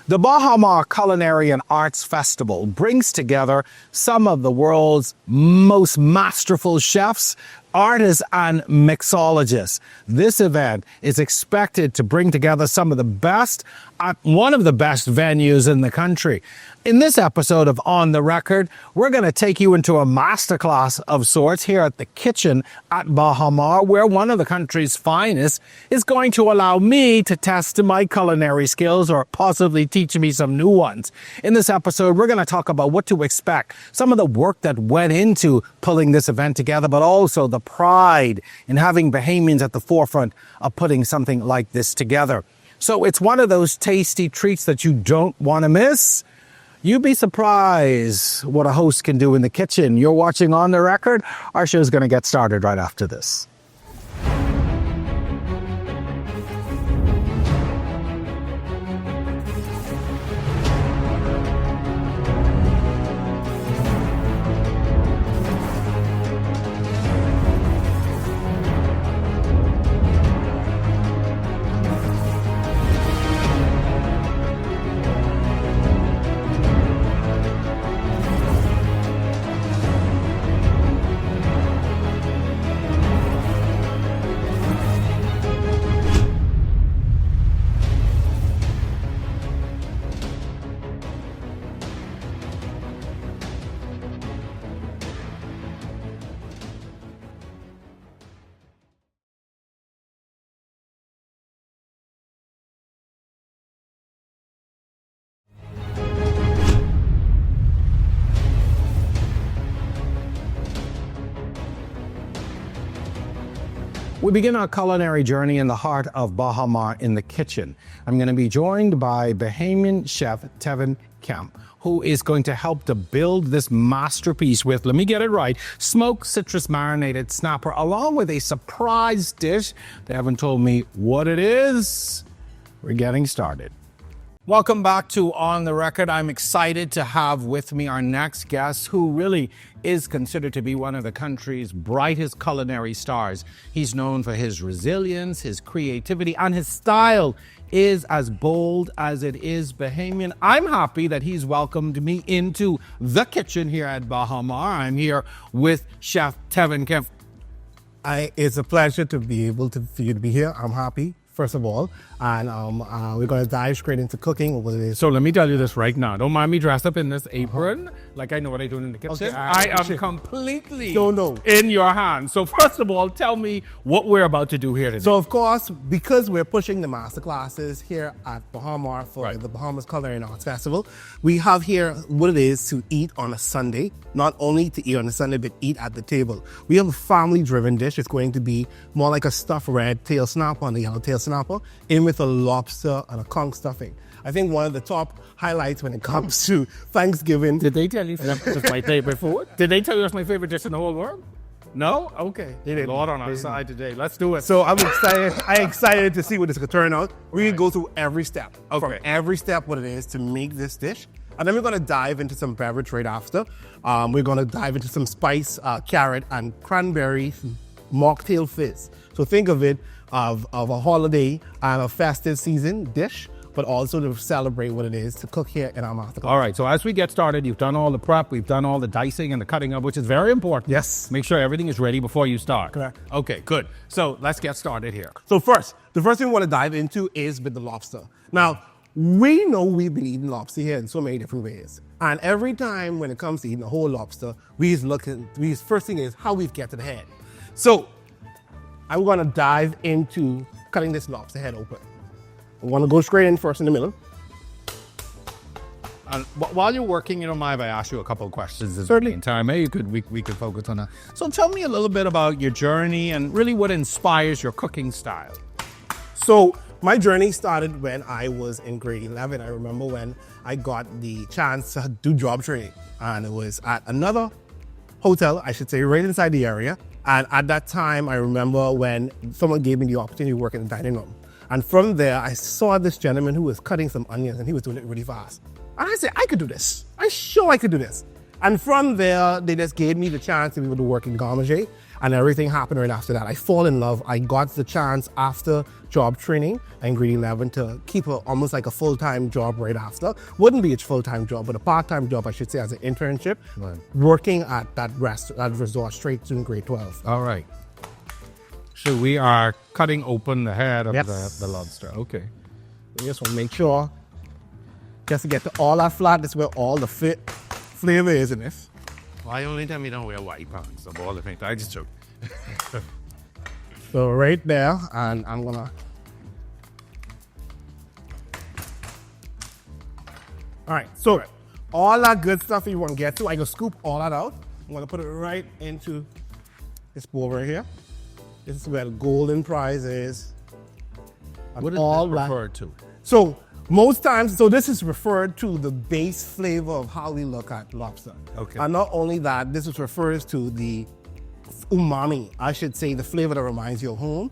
The Baha Culinary and Arts Festival brings together some of the world's most masterful chefs, artists, and mixologists. This event is expected to bring together some of the best at one of the best venues in the country. In this episode of On the Record, we're going to take you into a masterclass of sorts here at the kitchen at Baha, where one of the country's finest is going to allow me to test my culinary skills or possibly teach me some new ones. In this episode, we're going to talk about what to expect, some of the work that went into pulling this event together, but also the pride in having Bahamians at the forefront of putting something like this together. So it's one of those tasty treats that you don't want to miss. You'd be surprised what a host can do in the kitchen. You're watching On the Record. Our show is going to get started right after this. We begin our culinary journey in the heart of Baha in the kitchen. I'm going to be joined by Bahamian chef Tevin Kemp, who is going to help to build this masterpiece with, let me get it right, smoked citrus marinated snapper, along with a surprise dish. They haven't told me what it is. We're getting started. Welcome back to On the Record. I'm excited to have with me our next guest, who really is considered to be one of the country's brightest culinary stars. He's known for his resilience, his creativity, and his style is as bold as it is Bahamian. I'm happy that he's welcomed me into the kitchen here at Baha. I'm here with Chef Tevin Kemp. It's a pleasure to be able to for you to be here. I'm happy, first of all, and we're going to dive straight into cooking. So let me tell you this right now. Don't mind me dressed up in this apron, like I know what I'm doing in the kitchen. Okay. I am completely No. in your hands. So first of all, tell me what we're about to do here today. So of course, because we're pushing the master classes here at Baha for the Bahamas Culinary and Arts Festival, we have here what it is to eat on a Sunday. Not only to eat on a Sunday, but eat at the table. We have a family-driven dish. It's going to be more like a stuffed red tail snapper on the yellow tail snapper, in with a lobster and a conch stuffing. I think one of the top highlights when it comes to Thanksgiving. Did they tell you that's my favorite food? Did they tell you that's my favorite dish in the whole world? No? Okay. They didn't. Lord on our side today. Let's do it. So I'm excited to see what this could turn out. We're going to go through every step. Okay. From every step what it is to make this dish. And then we're going to dive into some beverage right after. We're going to dive into some spice, carrot, and cranberry mocktail fizz. So think of it of a holiday and a festive season dish, but also to celebrate what it is to cook here in our masterclass. All right, so as we get started, you've done all the prep, we've done all the dicing and the cutting up, which is very important. Yes. Make sure everything is ready before you start. Correct. Okay, good. So let's get started here. So the first thing we want to dive into is with the lobster. Now, we know we've been eating lobster here in so many different ways. And every time when it comes to eating a whole lobster, first thing is how we get to the head. So I'm going to dive into cutting this lobster head open. I'm going to go straight in first in the middle. And while you're working, you don't mind if I ask you a couple of questions? Certainly. In time, we could focus on that. So tell me a little bit about your journey and really what inspires your cooking style. So my journey started when I was in grade 11. I remember when I got the chance to do job training, and it was at another hotel, I should say, right inside the area. And at that time, I remember when someone gave me the opportunity to work in the dining room. And from there, I saw this gentleman who was cutting some onions, and he was doing it really fast. And I said, I could do this. I could do this. And from there, they just gave me the chance to be able to work in garmager. and everything happened right after that. I fall in love. I got the chance after job training in grade 11 to keep almost like a full-time job right after. Wouldn't be a full-time job, but a part-time job, I should say, as an internship, working at that resort straight to grade 12. All right. So we are cutting open the head of Yes. the lobster. Okay. We just want to make sure, just to get to all that flat, that's where all the flavor is in this. Why only tell me don't wear white pants of all the things? I just joke. So right there, and I'm gonna. All right, so all that good stuff you want to get to, I can scoop all that out. I'm gonna put it right into this bowl right here. This is where the golden prize is. And What is all that that- referred to? So most times, so this is referred to the base flavor of how we look at lobster. Okay. And not only that, this is refers to the umami, I should say, the flavor that reminds you of home.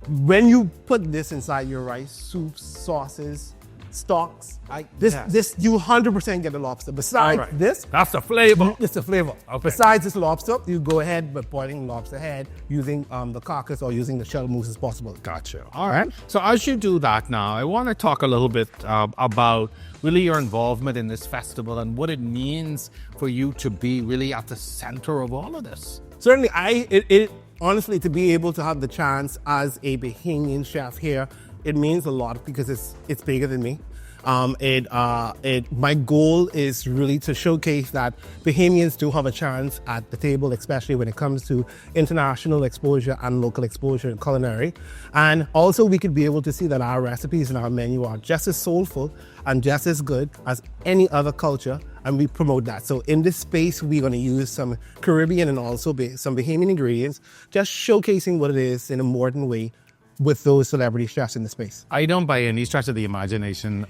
When you put this inside your rice, soups, sauces, stocks, this you 100% get the lobster. Besides All right. this, That's the flavor. it's the flavor. Okay. Besides this lobster, you go ahead with boiling lobster head using the carcass or using the shell mousse as possible. Gotcha. All right. So as you do that now, I want to talk a little bit about really your involvement in this festival and what it means for you to be really at the center of all of this. Certainly, it honestly, to be able to have the chance as a Bahamian chef here, it means a lot because it's bigger than me. My goal is really to showcase that Bahamians do have a chance at the table, especially when it comes to international exposure and local exposure in culinary. And also we could be able to see that our recipes and our menu are just as soulful and just as good as any other culture, and we promote that. So in this space, we're going to use some Caribbean and also some Bahamian ingredients, just showcasing what it is in a modern way with those celebrity chefs in the space. I don't by any stretch of the imagination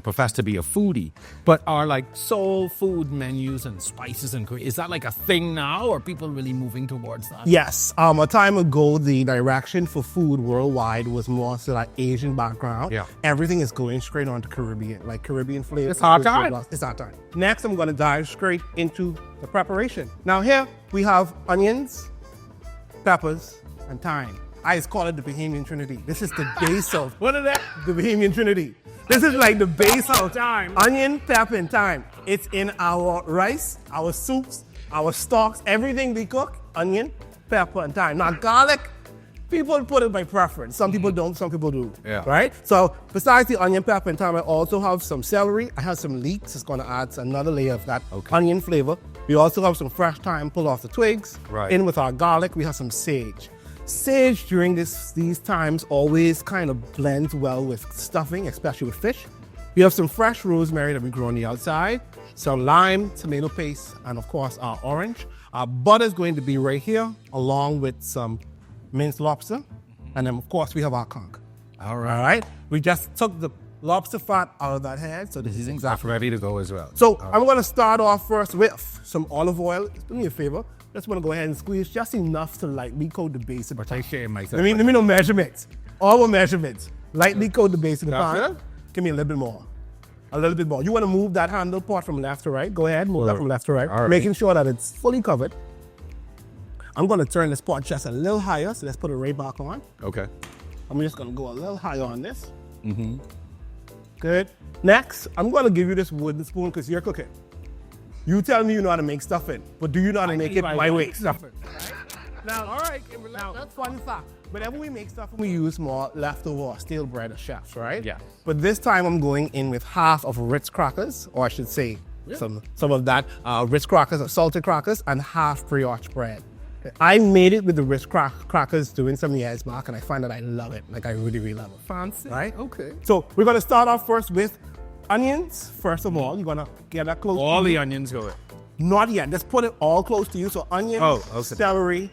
profess to be a foodie, but are like soul food menus and spices and is that like a thing now, or are people really moving towards that? Yes. A time ago, the direction for food worldwide was more so like Asian background. Yeah. Everything is going straight on to Caribbean, like Caribbean flavor. It's our time. It's our time. Next, I'm going to dive straight into the preparation. Now here we have onions, peppers, and thyme. I just call it the Bahamian Trinity. This is the base of What is that? the Bahamian Trinity. This is like the base of thyme. Onion, pepper, and thyme. It's in our rice, our soups, our stocks, everything we cook, onion, pepper, and thyme. Now garlic, people put it by preference. Some people don't, some people do. Yeah. Right? So besides the onion, pepper, and thyme, I also have some celery. I have some leeks. It's going to add another layer of that onion flavor. We also have some fresh thyme pulled off the twigs. Right. In with our garlic, we have some sage. Sage during these times always kind of blends well with stuffing, especially with fish. We have some fresh rosemary that we grow on the outside, some lime, tomato paste, and of course our orange. Our butter is going to be right here, along with some minced lobster. And then of course we have our conch. All right. We just took the lobster fat out of that head, so this is That's exactly. ready to go as well. So I'm going to start off first with some olive oil. Do me a favor. Just want to go ahead and squeeze just enough to lightly coat the base of the pan. Let me know measurements. All the measurements. Lightly coat the base of the That's pan. it? Give me a little bit more. A little bit more. You want to move that handle part from left to right. Go ahead, move that from left to right. All right. Making sure that it's fully covered. I'm going to turn this pot just a little higher, so let's put it right back on. Okay. I'm just going to go a little higher on this. Good. Next, I'm going to give you this wooden spoon because you're cooking. You tell me you know how to make stuffing, but do you know how to make it my way? Stuffing. Now, all right, now, that's fun fact. Whenever we make stuffing, we use more leftover or stale bread or chefs, right? Yeah. But this time I'm going in with half of Ritz crackers, or I should say some of that Ritz crackers or salted crackers, and half brioche bread. I made it with the Ritz crackers doing some years back, and I find that I love it. Like I really, really love it. Fancy. Right? Okay. So we're gonna start off first with onions. First of all, you're gonna get that close. All the onions go in. Not yet. Just put it all close to you. So onion, okay. celery,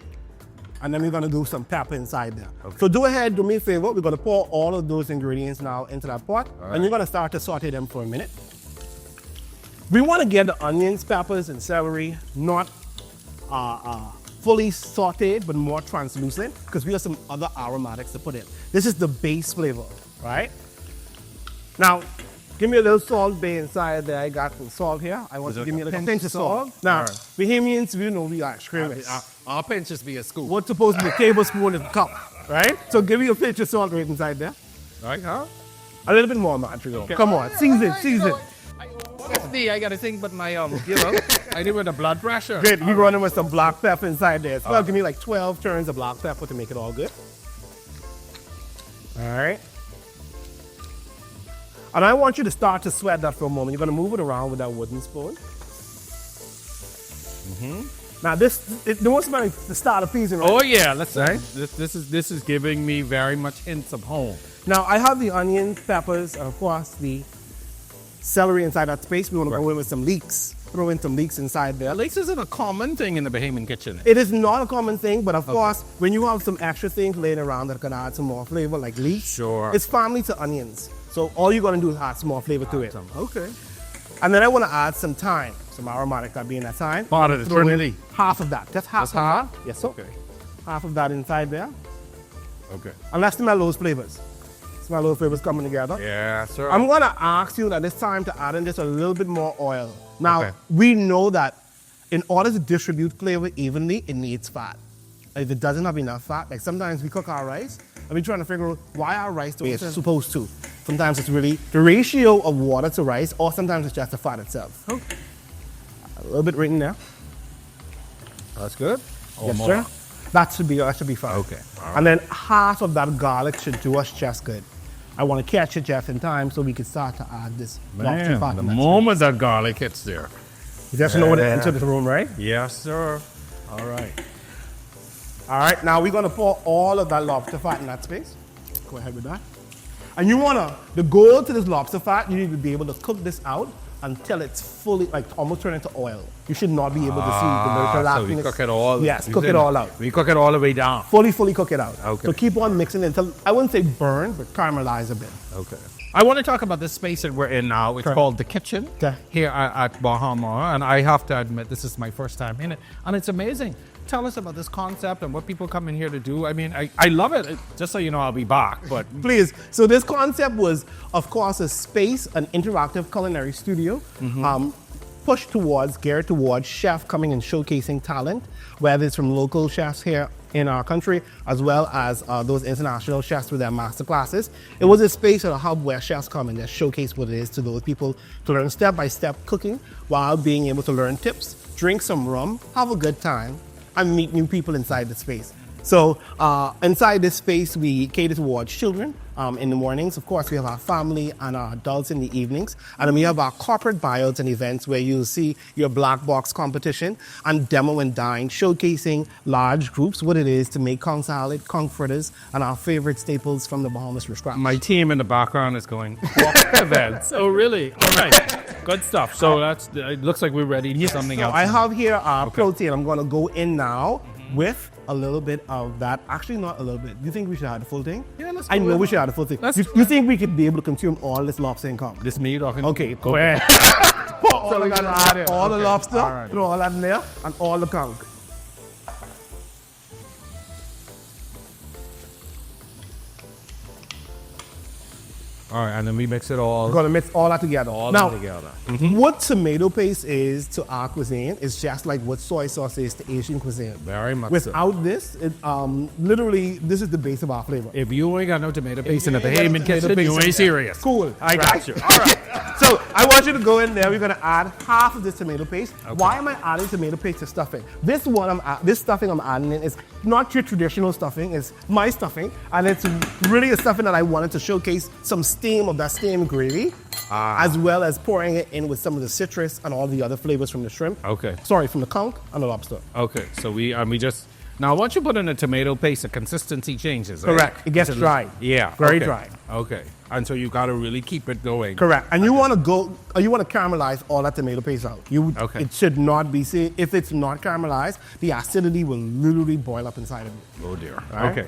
and then we're gonna do some pepper inside there. So do ahead, do me a favor. We're gonna pour all of those ingredients now into that pot, and you're gonna start to saute them for a minute. We want to get the onions, peppers, and celery not fully sauteed, but more translucent, because we have some other aromatics to put in. This is the base flavor, right? Now, Give me a little salt bay inside there. I got some salt here. I want you to give me a little pinch of salt. Now, All right. Bahamians, we know we are extremists. Our pinch just be a scoop. What's supposed to be a tablespoon is a cup, right? So give me a pinch of salt right inside there. Right, huh? A little bit more, Montreal. Come on, season. I got to think, but my, I do with the blood pressure. Great, we running with some black pepper inside there as well. Give me like 12 turns of black pepper to make it all good. All right. And I want you to start to sweat that for a moment. You're going to move it around with that wooden spoon. Now don't smell like the start of pizza, right? Oh yeah, let's say this is giving me very much hints of home. Now I have the onions, peppers, and of course the celery inside that space. We want to go in with some leeks. Throw in some leeks inside there. Leeks isn't a common thing in the Bahamian kitchen. It is not a common thing, but of course, when you have some extra things laying around that can add some more flavor, like leeks, Sure. it's family to onions. So all you're going to do is add some more flavor to it. Okay. And then I want to add some thyme, some aromatic that being that thyme. Part of the Throw in Trinity. half of that. Just half. Just half? Yes, sir. Okay. Half of that inside there. Okay. And let's smell those flavors. Smell those flavors coming together. Yeah, sir. I'm going to ask you that it's time to add in just a little bit more oil. Now, Okay. we know that in order to distribute flavor evenly, it needs fat. If it doesn't have enough fat, like sometimes we cook our rice and we're trying to figure out why our rice the way it's supposed to. Sometimes it's really the ratio of water to rice, or sometimes it's just the fat itself. Okay. A little bit right in there. That's good. Yes, sir. That should be fine. Okay. All And then half of that garlic should do us just good. I want to catch it just in time so we can start to add this lobster fat. The in that moment that garlic hits there. space. You just know to enter the room, right? Yes, sir. All right. All right, now we're gonna pour all of that lobster fat in that space. Go ahead with that. And you wanna, the goal to this lobster fat, you need to be able to cook this out until it's fully, like almost turn into oil. You should not be able to see the So we cook it all. Yes, cook it all out. We cook it all the way down. Fully cook it out. Okay. So keep on mixing it until, I wouldn't say burn, but caramelize a bit. Okay. I want to talk about this space that we're in now. It's Sure. called the kitchen Okay. here at Baha, and I have to admit this is my first time in it, and it's amazing. Tell us about this concept and what people come in here to do. I mean, I love it. Just so you know, I'll be back. But Please. So this concept was, of course, a space, an interactive culinary studio, geared towards chef coming and showcasing talent, whether it's from local chefs here in our country, as well as those international chefs with their master classes. It was a space or a hub where chefs come and just showcase what it is to those people to learn step-by-step cooking while being able to learn tips, drink some rum, have a good time, and meet new people inside the space. So inside this space, we cater towards children in the mornings. Of course, we have our family and our adults in the evenings. And then we have our corporate buyouts and events where you'll see your black box competition and demo and dine, showcasing large groups what it is to make conch salad, conch fritters, and our favorite staples from the Bahamas from scratch. my team in the background is going, what events? Oh, really? All right. Good stuff. So it looks like we're ready for something So else. I have here our protein. I'm going to go in now with a little bit of that. Actually, not a little bit. Do you think we should have the full thing? Yeah, let's I go know with we it. should have the full thing. Let's- You think we could be able to consume all this lobster in comp? This me talking? Okay, go ahead. So we gotta add all the lobster, All right. throw all that in there, and all the conch. All right, and then we mix it all. We're gonna mix all that together. All now, together. what tomato paste is to our cuisine is just like what soy sauce is to Asian cuisine. Very much so. Without this, literally, this is the base of our flavor. If you ain't got no tomato paste in the you ain't got Bahamian tomato kitchen, paste you in ain't there. serious. Cool. I got you. All right. So I want you to go in there. We're gonna add half of this tomato paste. Why am I adding tomato paste to stuffing? This stuffing I'm adding in is not your traditional stuffing. It's my stuffing, and it's really a stuffing that I wanted to showcase some steam of that steamed gravy, as well as pouring it in with some of the citrus and all the other flavors from the shrimp. Okay. Sorry, from the conch and the lobster. Okay, so we just now once you put in the tomato paste, the consistency changes. Right? Correct. It gets It's a- dry. Yeah, Very okay. dry. Okay, and so you got to really keep it going. Correct. And you want to caramelize all that tomato paste out. Okay. It should not be, if it's not caramelized, the acidity will literally boil up inside of it. Oh dear. Right. Okay.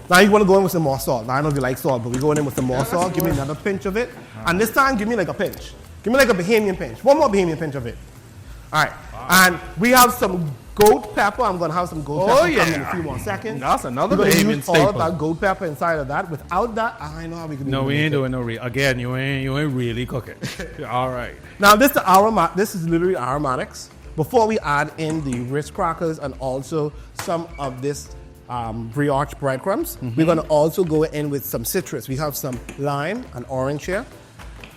Now you want to go in with some more salt. Now I don't know if you like salt, but we're going in with some more salt. Give me another pinch of it. And this time, give me like a pinch. Give me like a Bahamian pinch. One more Bahamian pinch of it. All right. And we have some Goat pepper, I'm gonna have some goat pepper come in a few more seconds. That's another We're gonna Bahamian use all staple. of that goat pepper inside of that. Without that, I know how we can do No, we it. ain't doing no again. You ain't really cooking. All right. Now this is literally aromatics. Before we add in the Ritz crackers and also some of this brioche breadcrumbs, we're gonna also go in with some citrus. We have some lime and orange here.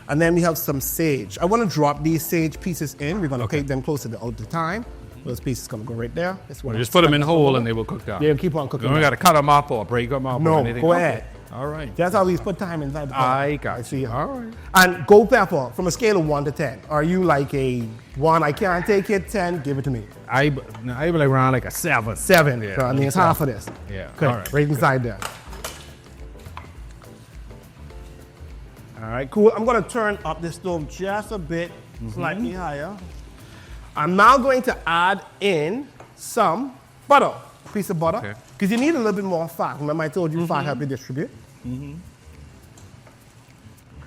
And then we have some sage. I want to drop these sage pieces in. We're going to take them close to the time. Those pieces going to go right there. Just put them in whole and they will cook down. Yeah, keep on cooking. You don't got to cut them up or break them up or No, anything. go Okay. ahead. All right. That's how we put time inside the pot. I got see. you. All right. And goat pepper, from a scale of 1 to 10, are you like a 1, I can't take it, 10, give it to me? I be like around like a 7. 7. Yeah. So I mean, it's half of this. Yeah. Okay, All right. right inside there. All right, cool. I'm gonna turn up the stove just a bit, slightly higher. I'm now going to add in some butter, a piece of butter, because you need a little bit more fat. Remember I told you fat help you distribute?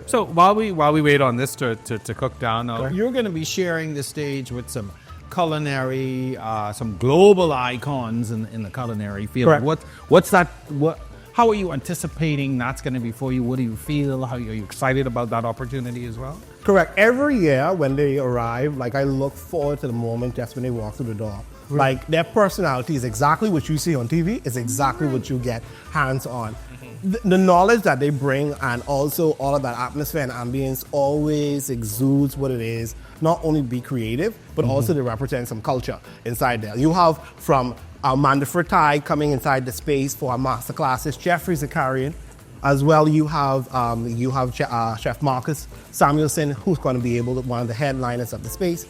So while we wait on this to cook down, now, you're going to be sharing the stage with some culinary, some global icons in the culinary field. Correct. What's that? How are you anticipating that's going to be for you? What do you feel? How are you excited about that opportunity as well? Correct. Every year when they arrive, like I look forward to the moment just when they walk through the door. Like their personality is exactly what you see on TV, is exactly what you get hands-on. The knowledge that they bring and also all of that atmosphere and ambience always exudes what it is, not only be creative, but also to represent some culture inside there. You have from Amanda Fritai coming inside the space for our master classes, Jeffrey Zakarian, as well you have Chef Marcus Samuelson, who's going to be one of the headliners of the space.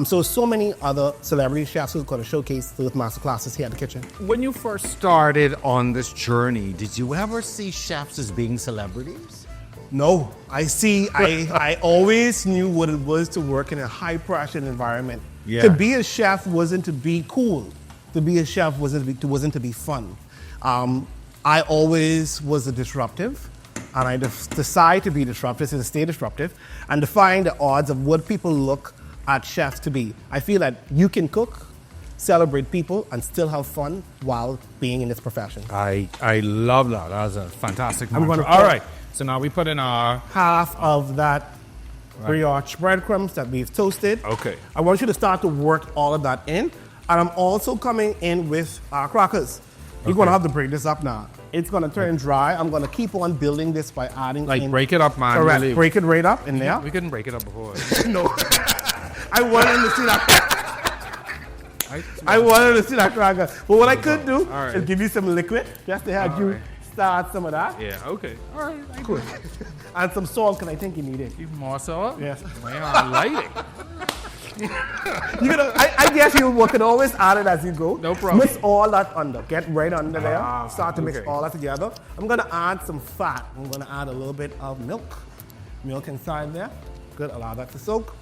So many other celebrity chefs who's going to showcase those master classes here at the kitchen. When you first started on this journey, did you ever see chefs as being celebrities? No, I always knew what it was to work in a high pressure environment. Yeah. To be a chef wasn't to be cool. To be a chef wasn't to be fun. I always was a disruptive, and I decided to be disruptive, to stay disruptive, and defying the odds of what people look at chefs to be. I feel that you can cook, celebrate people, and still have fun while being in this profession. I love that. That's a fantastic I'm mantra. gonna All right. So now we put in our... Half of that brioche breadcrumbs that we've toasted. Okay. I want you to start to work all of that in. And I'm also coming in with our crackers. You're going to have to break this up now. It's going to turn dry. I'm going to keep on building this by adding in. Break it up, man. Correct. Really. Break it right up in there. We couldn't break it up before. No. I wanted to see that. I wanted to see that cracker. But what I could do is give you some liquid just to have you start some of that. Yeah, okay. All right. Cool. And some salt, because I think you need it. Even more salt? Yes. Man, lighting. I guess you can always add it as you go. No problem. Mix all that under. Get right under there. Start to mix all that together. I'm going to add some fat. I'm going to add a little bit of milk. Milk inside there. Good. Allow that to soak.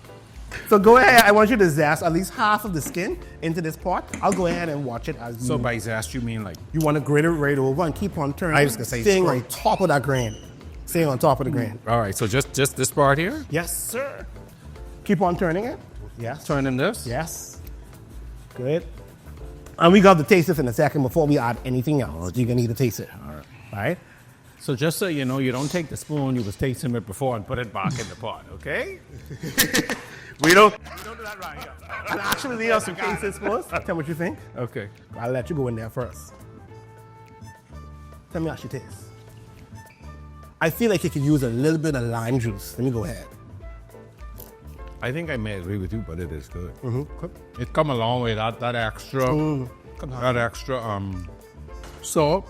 So go ahead. I want you to zest at least half of the skin into this pot. I'll go ahead and watch it as you... So by zest, you mean like... You want to grate it right over and keep on turning. I was going to say... Staying on top of that grain. Staying on top of the grain. All right. So just this part here? Yes, sir. Keep on turning it. Yes. Turning this? Yes. Good. And we got to taste this in a second before we add anything else. You're going to need to taste it. All right. So just so you know, you don't take the spoon you was tasting it before and put it back in the pot, okay? We don't do that right here. And actually, we have some taste this first. Tell me what you think. Okay. I'll let you go in there first. Tell me how she tastes. I feel like you could use a little bit of lime juice. Let me go ahead. I think I may agree with you, but it is good. Good. It come a long way. That extra, salt,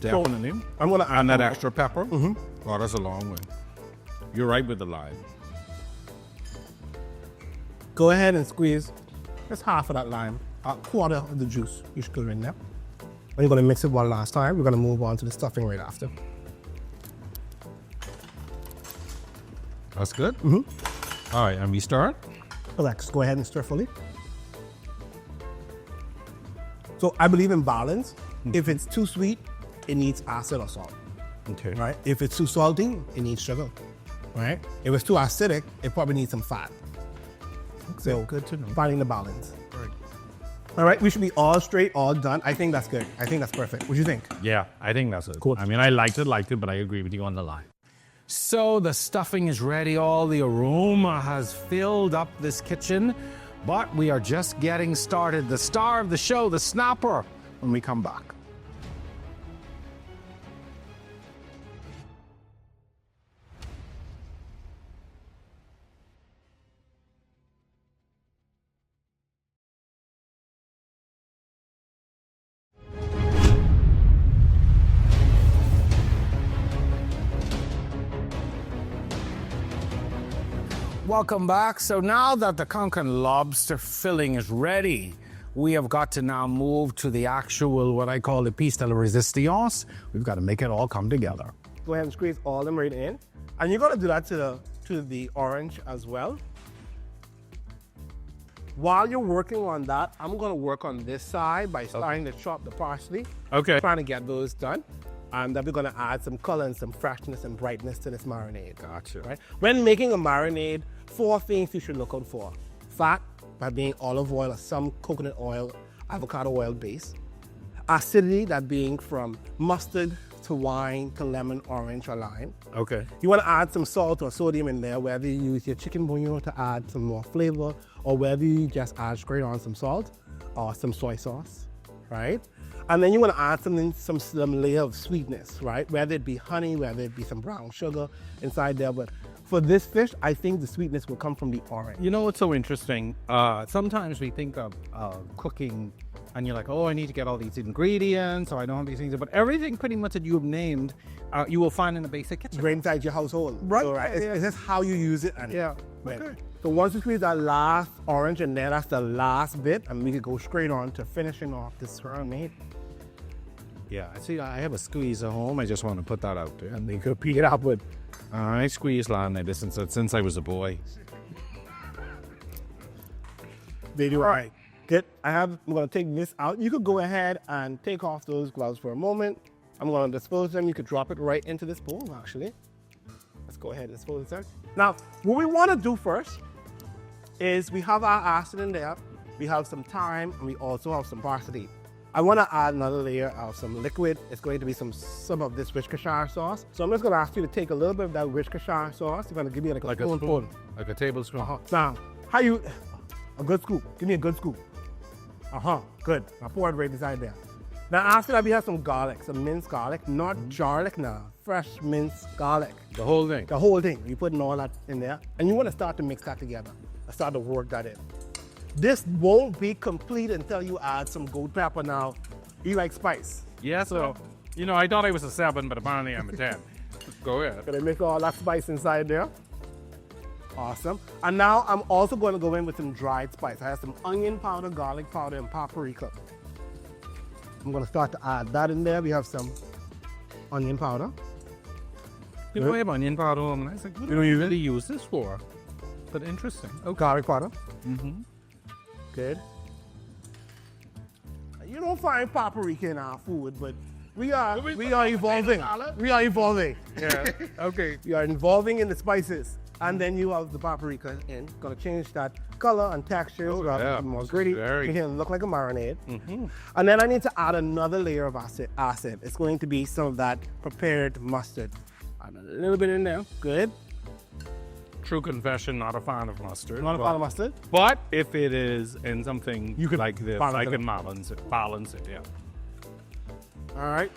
definitely, I'm gonna add and that extra pepper. Oh, that's a long way. You're right with the lime. Go ahead and squeeze just half of that lime, a quarter of the juice. You should go in there. And you're gonna mix it one last time. We're gonna move on to the stuffing right after. That's good. All right, and we start. Relax. Go ahead and stir fully. So I believe in balance. If it's too sweet, it needs acid or salt. Okay. Right? If it's too salty, it needs sugar. Right? If it's too acidic, it probably needs some fat. So good to know. Finding the balance. Right. All right, we should be all straight, all done. I think that's good. I think that's perfect. What do you think? Yeah, I think that's it. Cool. I mean, I liked it, but I agree with you on the line. So the stuffing is ready. All the aroma has filled up this kitchen, but we are just getting started. The star of the show, the snapper, when we come back. Welcome back. So now that the Concan lobster filling is ready, we have got to now move to the actual, what I call the piece de la resistance. We've got to make it all come together. Go ahead and squeeze all of them right in. And you're gonna do that to the orange as well. While you're working on that, I'm gonna work on this side by starting to chop the parsley. Okay. Trying to get those done. And then we're gonna add some color and some freshness and brightness to this marinade. Gotcha. Right? When making a marinade, 4 things you should look out for. Fat, by being olive oil or some coconut oil, avocado oil base. Acidity, that being from mustard to wine to lemon, orange, or lime. Okay. You want to add some salt or sodium in there, whether you use your chicken bouillon to add some more flavor, or whether you just add straight on some salt or some soy sauce, right? And then you want to add some layer of sweetness, right? Whether it be honey, whether it be some brown sugar inside there. But for this fish, I think the sweetness will come from the orange. You know what's so interesting? Sometimes we think of cooking and you're like, oh, I need to get all these ingredients, or I don't have these things. But everything pretty much that you have named, you will find in a basic kitchen. Right inside your household. Right. So, right? It's just how you use it. And Yeah. Right. Okay. So once you squeeze that last orange in there, that's the last bit, and we can go straight on to finishing off this marinade. Yeah, I see. I have a squeeze at home. I just want to put that out there. And then you could pick it up with. I squeeze laminated since I was a boy. They do. All right. Good. I'm going to take this out. You could go ahead and take off those gloves for a moment. I'm going to dispose them. You could drop it right into this bowl, actually. Let's go ahead and dispose it. Now, what we want to do first is we have our acid in there. We have some thyme, and we also have some parsley. I want to add another layer of some liquid. It's going to be some of this Worcestershire sauce. So I'm just going to ask you to take a little bit of that Worcestershire sauce. I'm going to give you like a spoonful. Like a tablespoon. Now, a good scoop. Give me a good scoop. Good. Now pour it right inside there. Now after that, we have some garlic, some minced garlic, not garlic now, fresh minced garlic. The whole thing. The whole thing. You're putting all that in there. And you want to start to mix that together. Start to work that in. This won't be complete until you add some gold pepper. Now, you like spice. Yeah, so, I thought I was a 7, but apparently I'm a 10. Go ahead. Gonna mix all that spice inside there. Awesome. And now I'm also going to go in with some dried spice. I have some onion powder, garlic powder, and paprika. I'm going to start to add that in there. We have some onion powder. People have onion powder, and I was like, what do you really use this for? But interesting. Okay. Garlic powder. Good. You don't find paprika in our food, but we are evolving. We are evolving. Yeah. Okay. We are evolving in the spices. And then you have the paprika in. Gonna change that color and texture. Yeah. More gritty. Very. Make it look like a marinade. And then I need to add another layer of acid. It's going to be some of that prepared mustard. Add a little bit in there. Good. True confession, not a fan of mustard. Not a fan of mustard? But if it is in something You could like this, balance I it can balance it, yeah. All right.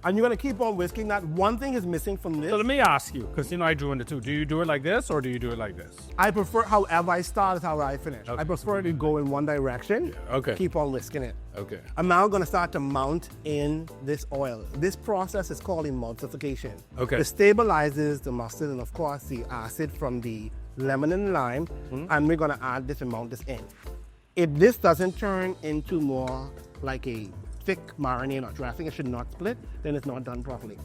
And you're gonna keep on whisking that. One thing is missing from this. So let me ask you, because I drew in the two. Do you do it like this or do you do it like this? I prefer, however I start is how I finish. Okay. I prefer to go in one direction. Yeah, okay. Keep on whisking it. Okay. I'm now gonna start to mount in this oil. This process is called emulsification. Okay. It stabilizes the mustard and of course the acid from the lemon and lime, and we're gonna add this and mount this in. If this doesn't turn into more like a thick marinade or dressing, it should not split, then it's not done properly.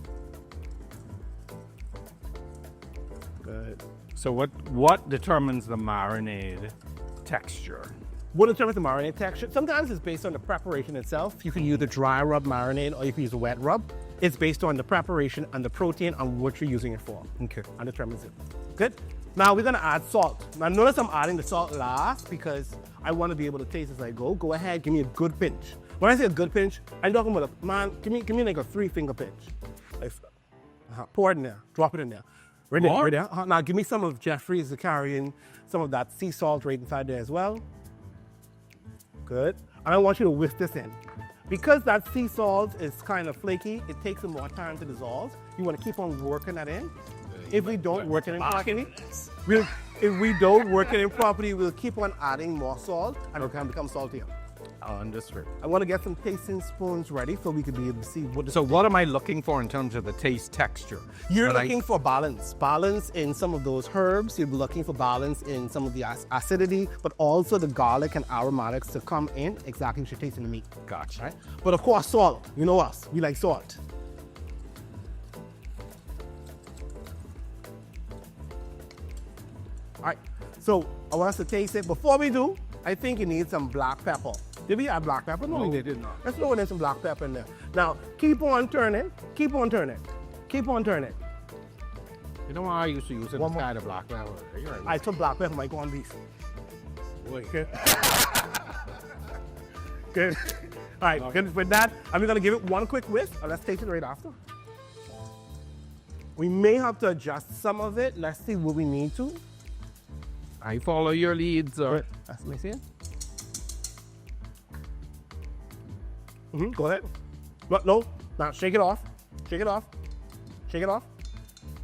Good. So what determines the marinade texture? What determines the marinade texture? Sometimes it's based on the preparation itself. You can use a dry rub marinade or you can use a wet rub. It's based on the preparation and the protein and what you're using it for. Okay. And determines it. Good. Now we're gonna add salt. Now notice I'm adding the salt last because I want to be able to taste as I go. Go ahead, give me a good pinch. When I say a good pinch, I'm talking about give me like a 3-finger pinch. Like, pour it in there, drop it in there. Right there, right there. Now give me some of Jeffrey's carrying some of that sea salt right inside there as well. Good. And I want you to whisk this in. Because that sea salt is kind of flaky, it takes some more time to dissolve. You want to keep on working that in. If we don't work it in properly, we'll keep on adding more salt and it can become saltier. Understood. I want to get some tasting spoons ready so we can be able to see what. So what am I looking for in terms of the taste texture? You're looking for balance. Balance in some of those herbs. You're looking for balance in some of the acidity, but also the garlic and aromatics to come in exactly what you're tasting the meat. Gotcha. Right? But of course, salt. You know us. We like salt. All right. So I want us to taste it. Before we do, I think you need some black pepper. Did we add black pepper? No, we did not. Let's throw in some black pepper in there. Now, keep on turning, keep on turning, keep on turning. You know why I used to use it instead of black pepper? I took black pepper, might go on beef. Good. Good. All right, okay. Good. With that, I'm going to give it one quick whisk, and let's taste it right after. We may have to adjust some of it. Let's see what we need to. I follow your leads, sir. Let me see it. Go ahead. No. Now shake it off. Shake it off. Shake it off.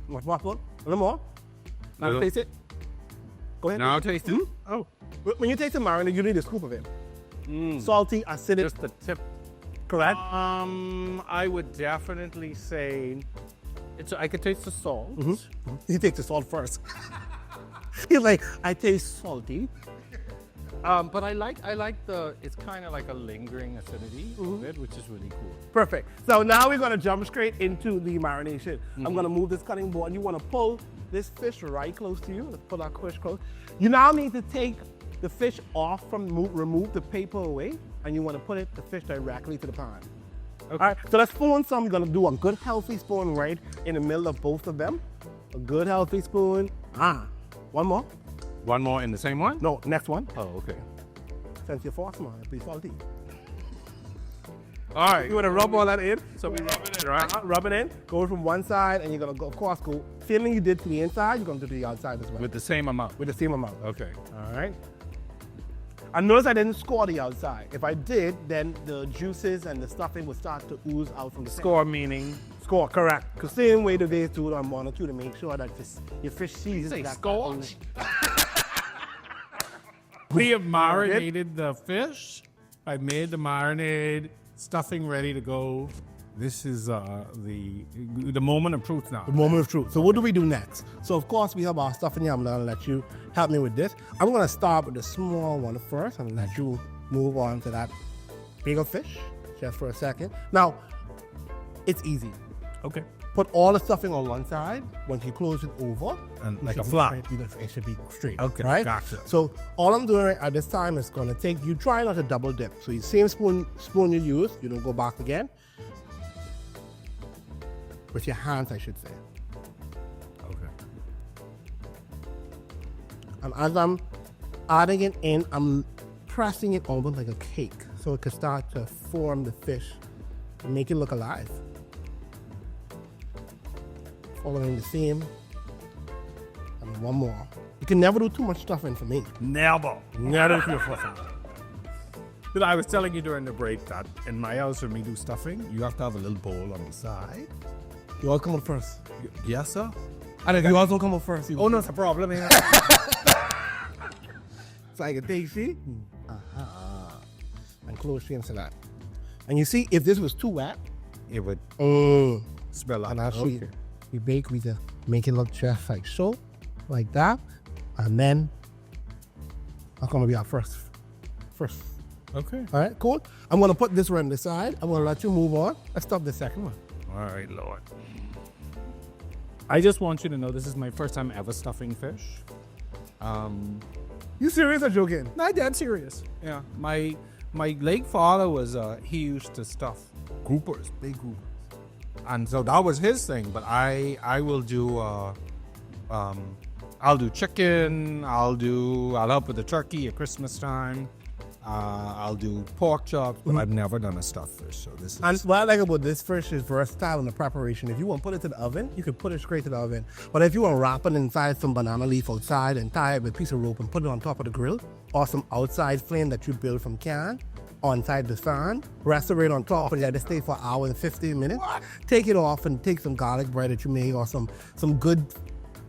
More. A little more. Now taste it. Go ahead. Now taste it. Oh. When you taste the marinade, you need a scoop of it. Salty, acidic. Just the tip. Correct? I would definitely say I could taste the salt. You take the salt first. He's like, I taste salty. But I like it's kind of like a lingering acidity of it, which is really cool. Perfect. So now we're going to jump straight into the marination. I'm going to move this cutting board. You want to pull this fish right close to you. Let's pull our fish close. You now need to take the fish off remove the paper away, and you want to put the fish directly to the pan. Okay. All right, so let's spoon some. We're going to do a good healthy spoon right in the middle of both of them. A good healthy spoon. One more. One more in the same one? No, next one. Oh, okay. Since you're forced, man, it'll be salty. All right. You want to rub all that in? So we rub it in, right? Rub it in. Go from one side, and you're going to go, of course, feeling you did to the inside, you're going to do the outside as well. With the same amount? With the same amount. Okay. All right. And notice I didn't score the outside. If I did, then the juices and the stuffing would start to ooze out from the Score meaning? Score, correct. Because same way the days do it on 1 or 2 to make sure that your fish seasons that. Score? We have marinated the fish. I made the marinade, stuffing ready to go. This is the moment of truth now. The moment of truth. So what do we do next? So of course we have our stuffing here. I'm going to let you help me with this. I'm going to start with the small one first and let you move on to that bigger fish just for a second. Now, it's easy. Okay. Put all the stuffing on one side. Once you close it over, and like a flap. It should be straight. Okay, right? gotcha. So all I'm doing at this time is going to take, you try not to double dip. So the same spoon you use, you don't go back again. With your hands, I should say. Okay. And as I'm adding it in, I'm pressing it over like a cake so it can start to form the fish and make it look alive. Following the same. And one more. You can never do too much stuffing for me. Never. Never do too much stuffing. I was telling you during the break that in my house when we do stuffing, you have to have a little bowl on the side. You all come up first. Yes, sir. And if you also come up first, no, it's a problem. Yeah. So I can take, see? And close into that. And you see, if this was too wet, it would smell like. And actually, we bake, we just make it look just like so, like that. And then, that's going to be our first. Okay. All right, cool. I'm going to put this one on the side. I'm going to let you move on. Let's stop the second one. All right, Lord. I just want you to know this is my first time ever stuffing fish. You serious or joking? No, I'm dead serious. Yeah. My late father was, he used to stuff groupers, big groupers. And so that was his thing, but I will do I'll do chicken. I'll help with the turkey at Christmas time. I'll do pork chops, but I've never done a stuffed fish. So this is. And what I like about this fish is versatile in the preparation. If you want to put it to the oven, you can put it straight to the oven. But if you want to wrap it inside some banana leaf outside and tie it with a piece of rope and put it on top of the grill, or some outside flame that you build from can, inside the fan, rest it right on top, and you have to stay for an hour and 15 minutes. Take it off and take some garlic bread that you made, or some good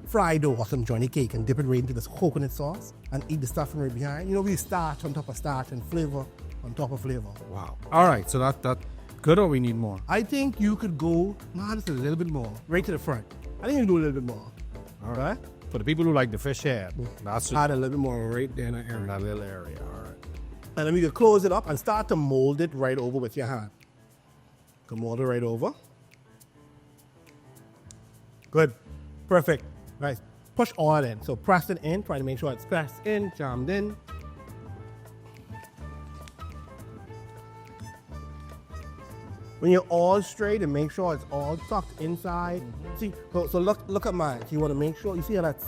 fried dough or some johnny cake, and dip it right into this coconut sauce and eat the stuffing right behind. You know, we starch on top of starch and flavor on top of flavor. Wow. All right, so that good, or we need more? I think you could go, just a little bit more, right to the front. I think you can do a little bit more. All right. For the people who like the fish head, that's add a little bit more right there in that area. that little area. All right. And then you can close it up and start to mold it right over with your hand. You can mold it right over. Good. Perfect. Right. Push all in. So press it in. Try to make sure it's pressed in, jammed in. When you're all straight, and make sure it's all tucked inside. See, so look at mine. You want to make sure, you see how that's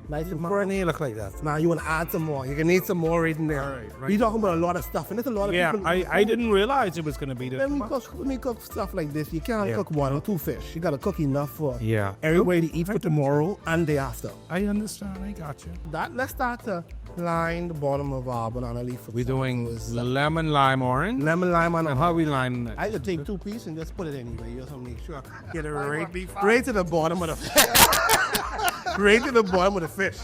nice and firm? Look like that. Now you want to add some more. You're going to need some more right in there. All right. We're talking about a lot of stuff, and there's a lot of people. I didn't realize it was going to be this. When we cook stuff like this, you can't cook 1 or 2 fish. You got to cook enough for everybody to eat for tomorrow and day after. I understand. I got you. Let's start to line the bottom of our banana leaf. We're doing the lemon, lime, orange. Lemon, lime, and And how we line it? I could take 2 pieces and just put it anyway. You just want to make sure get it right to the bottom of the fish. Right to the bottom of the fish.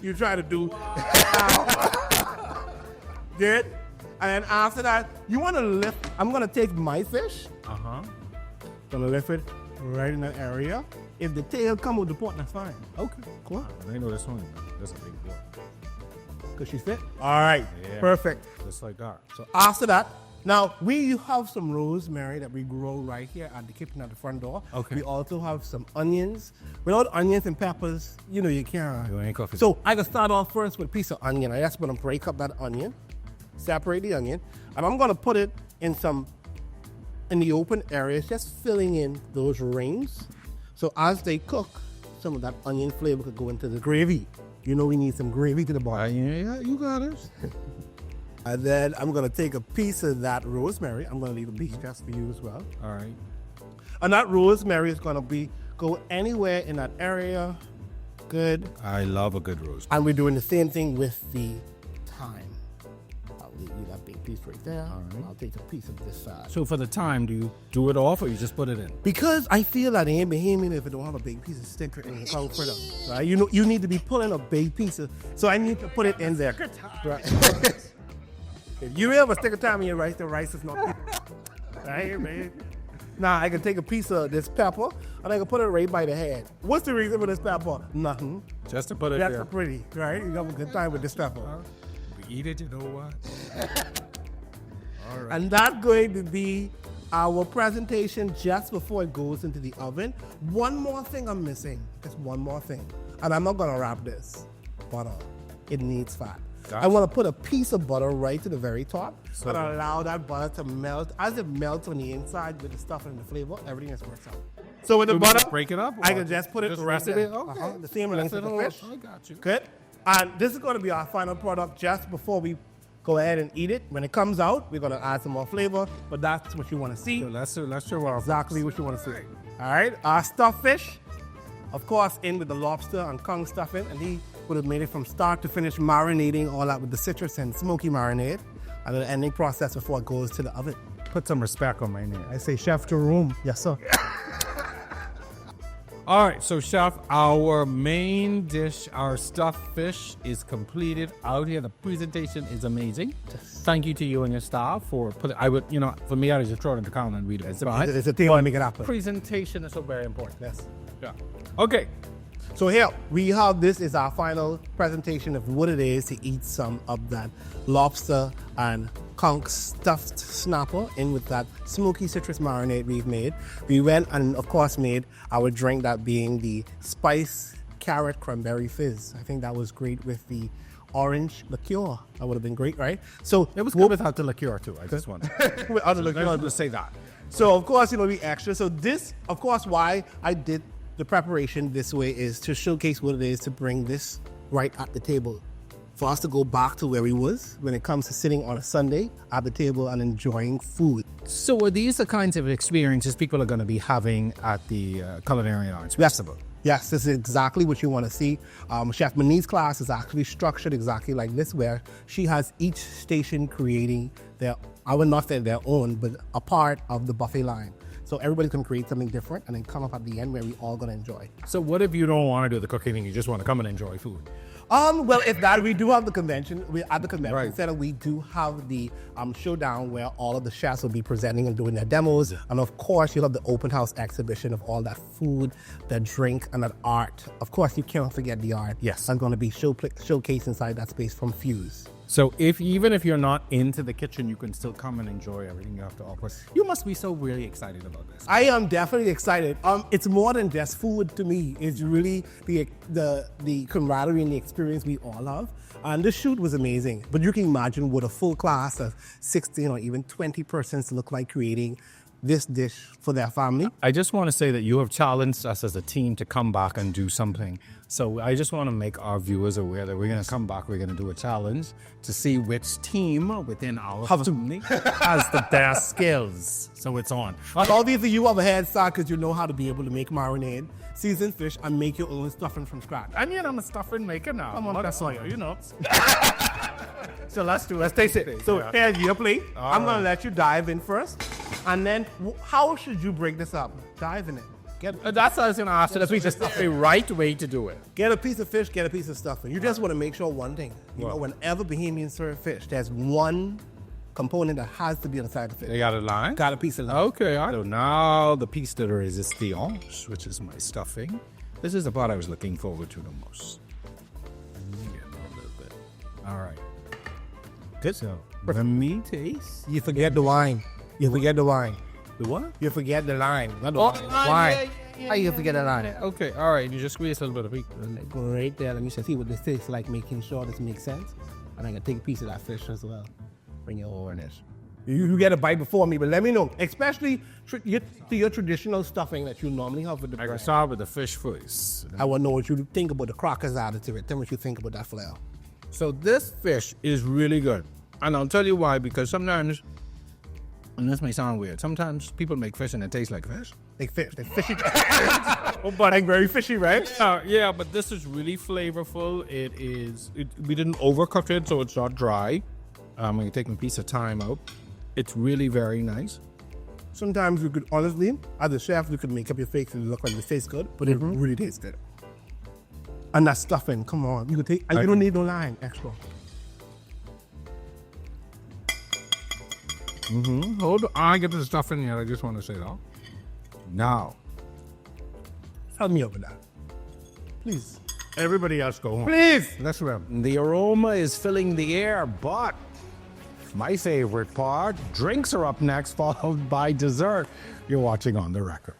You try to do good. And then after that, you want to lift. I'm going to take my fish. Going to lift it right in that area. If the tail come with the pot, that's fine. Okay, cool. I know this one. That's a big boy. Because she's fit? All right. Yeah. Perfect. Just like that. So after that, now we have some rosemary that we grow right here at the kitchen at the front door. Okay. We also have some onions. Without onions and peppers, you can't. You ain't cooking. So I can start off first with a piece of onion. I just want to break up that onion, separate the onion, and I'm going to put it in the open areas, just filling in those rings. So as they cook, some of that onion flavor could go into the gravy. We need some gravy to the bottom. Yeah, you got it. And then I'm going to take a piece of that rosemary. I'm going to leave a piece just for you as well. All right. And that rosemary is going to go anywhere in that area. Good. I love a good roast. And we're doing the same thing with the thyme. I'll leave you that big piece right there. All right. I'll take a piece of this side. So for the thyme, do you do it off or you just put it in? Because I feel that it ain't behaving if it don't have a big piece of stick in the cow further. Right? You need to be pulling a big piece of, so I need to put it in there. Right. If you have a stick of thyme in your rice, the rice is not right, man. Now I can take a piece of this pepper and I can put it right by the head. What's the reason for this pepper? Nothing. Just to put it That's there. pretty, right? You have a good time with this pepper. We eat it, you know what? All right. And that's going to be our presentation just before it goes into the oven. One more thing I'm missing. Just one more thing. And I'm not going to wrap this. Butter. It needs fat. Gotcha. I want to put a piece of butter right to the very top and allow that butter to melt. As it melts on the inside with the stuff and the flavor, everything just works out. So with the butter, break it up? I can just put it Just right rest it there. in? Okay. The same length as the fish. I got you. Good. And this is going to be our final product just before we go ahead and eat it. When it comes out, we're going to add some more flavor, but that's what you want to see. So let's show our Exactly what you want to see. All right. Our stuffed fish, of course, in with the lobster and conch stuffing, and he would have made it from start to finish, marinating all that with the citrus and smoky marinade, and the ending process before it goes to the oven. Put some respect on my name. I say, Chef Jerome. Yes, sir. All right, so Chef, our main dish, our stuffed fish, is completed out here. The presentation is amazing. Thank you to you and your staff for putting. For me, I would just throw it in the counter and read it. It's a thing to make it happen. Presentation is so very important. Yes. Yeah. Okay. So here we have, this is our final presentation of what it is to eat some of that lobster and conch stuffed snapper in with that smoky citrus marinade we've made. We went and of course made our drink, that being the spice carrot cranberry fizz. I think that was great with the orange liqueur. That would have been great, right? So It was good without the liqueur too. I just want with other liqueur. to say that. So of course, we extra. So this, of course, why I did the preparation this way is to showcase what it is to bring this right at the table. For us to go back to where we was when it comes to sitting on a Sunday at the table and enjoying food. So are these the kinds of experiences people are going to be having at the Culinary Arts Festival? Yes, this is exactly what you want to see. Chef Monique's class is actually structured exactly like this, where she has each station creating their, I would not say their own, but a part of the buffet line. So everybody's going to create something different and then come up at the end where we all going to enjoy. So what if you don't want to do the cooking and you just want to come and enjoy food? Well, if that, we do have the convention. At the convention Right. center, we do have the showdown where all of the chefs will be presenting and doing their demos. And of course, you'll have the open house exhibition of all that food, that drink, and that art. Of course, you can't forget the art. Yes. I'm going to be showcased inside that space from Fuse. So even if you're not into the kitchen, you can still come and enjoy everything you have to offer. You must be so really excited about this. I am definitely excited. It's more than just food to me. It's really the camaraderie and the experience we all have. And the shoot was amazing. But you can imagine what a full class of 16 or even 20 persons look like creating this dish for their family. I just want to say that you have challenged us as a team to come back and do something. So I just want to make our viewers aware that we're going to come back, we're going to do a challenge to see which team within our family has the best skills. So it's on. Obviously, you have a head start because you know how to be able to make marinade, season fish, and make your own stuffing from scratch. I mean, I'm a stuffing maker now. Come on, That's Sawyer, you know. So let's taste it. So here's your plate. I'm right. going to let you dive in first. And then, how should you break this up? Dive in it. That's what I was going to ask you. That's the right way to do it. Get a piece of fish, get a piece of stuffing. You just want to make sure one thing. You know, whenever Bahamians serve fish, there's one component that has to be on the side of the fish. They got a line? Got a piece of line. Okay, I don't know. The piece de resistance, which is my stuffing. This is the part I was looking forward to the most. A little bit. All right. Good. So, the meat taste. You forget the wine. You forget the wine. The what? You forget the line. Not the wine. Wine. How you forget the line? Okay, all right. You just squeeze a little bit of meat. Go right there. Let me see what this tastes like, making sure this makes sense. And I'm going to take a piece of that fish as well. Bring your awareness. You get a bite before me, but let me know. Especially your traditional stuffing that you normally have with the I bread. can start with the fish first. I want to know what you think about the crackers added to it. Tell me what you think about that flavor. So this fish is really good. And I'll tell you why, because sometimes, and this may sound weird, sometimes people make fish and it tastes like fish. Like fish. They're fishy. But like very fishy, right? Yeah, but this is really flavorful. We didn't overcook it, so it's not dry. I'm going to take a piece of thyme out. It's really very nice. Sometimes you could, honestly, as a chef, you could make up your face and look like it tastes good, but it really tastes good. And that stuffing, come on. You could take, you don't need no line extra. Hold on. I get the stuff in here. I just want to say that. Now, Help me over that. Please. everybody else go home. Please. Let's remember. The aroma is filling the air, but my favorite part, drinks are up next, followed by dessert. You're watching On the Record.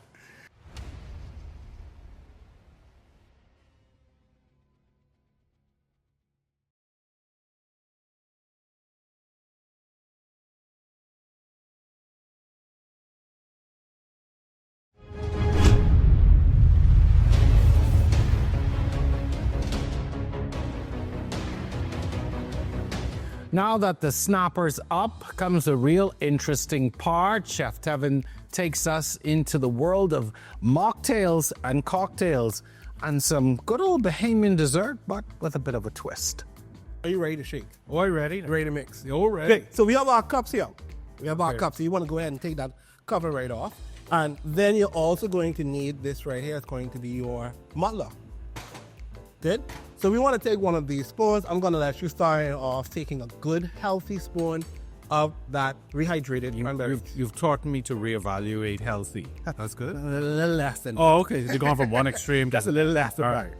Now that the snapper's up, comes the real interesting part. Chef Tevin takes us into the world of mocktails and cocktails and some good old Bahamian dessert, but with a bit of a twist. Are you ready to shake? Oh, you ready? Ready to mix? You're ready. Okay, so we have our cups here. We have our cups. So you want to go ahead and take that cover right off. And then you're also going to need this right here. It's going to be your Butler. Good? So we want to take one of these spoons. I'm going to let you start off taking a good, healthy spoon of that rehydrated cranberry. You've taught me to reevaluate healthy. That's good. A little less than Oh, okay. You're going from one extreme. That's a little less than All that. right.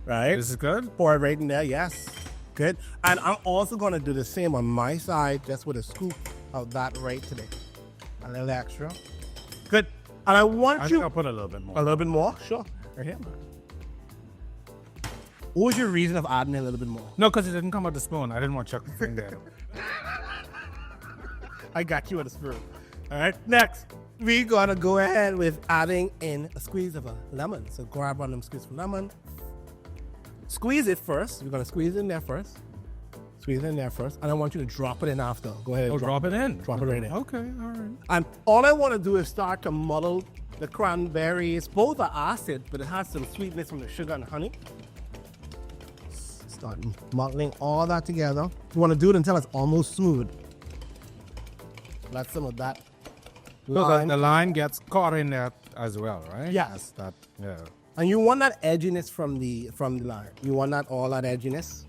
Right? This is good. Pour it right in there, yes. Good. And I'm also going to do the same on my side, just with a scoop of that right today. A little extra. Good. And I want I you... think I'll put a little bit more. A little bit more? Sure. Right here. What was your reason of adding a little bit more? No, because it didn't come out the spoon. I didn't want Chuck to think that. I got you at a spoon. All right, next, we're gonna go ahead with adding in a squeeze of a lemon. So grab one of them squeeze of lemon. Squeeze it first. We're gonna squeeze it in there first. Squeeze it in there first. And I want you to drop it in after. Go ahead. Oh, drop it in. Drop it right in. Okay, all right. And all I want to do is start to muddle the cranberries. Both are acid, but it has some sweetness from the sugar and honey. Start muddling all that together. You want to do it until it's almost smooth. Let some of that So the line gets caught in that as well, right? Yes. That, yeah. And you want that edginess from the line. You want that all that edginess.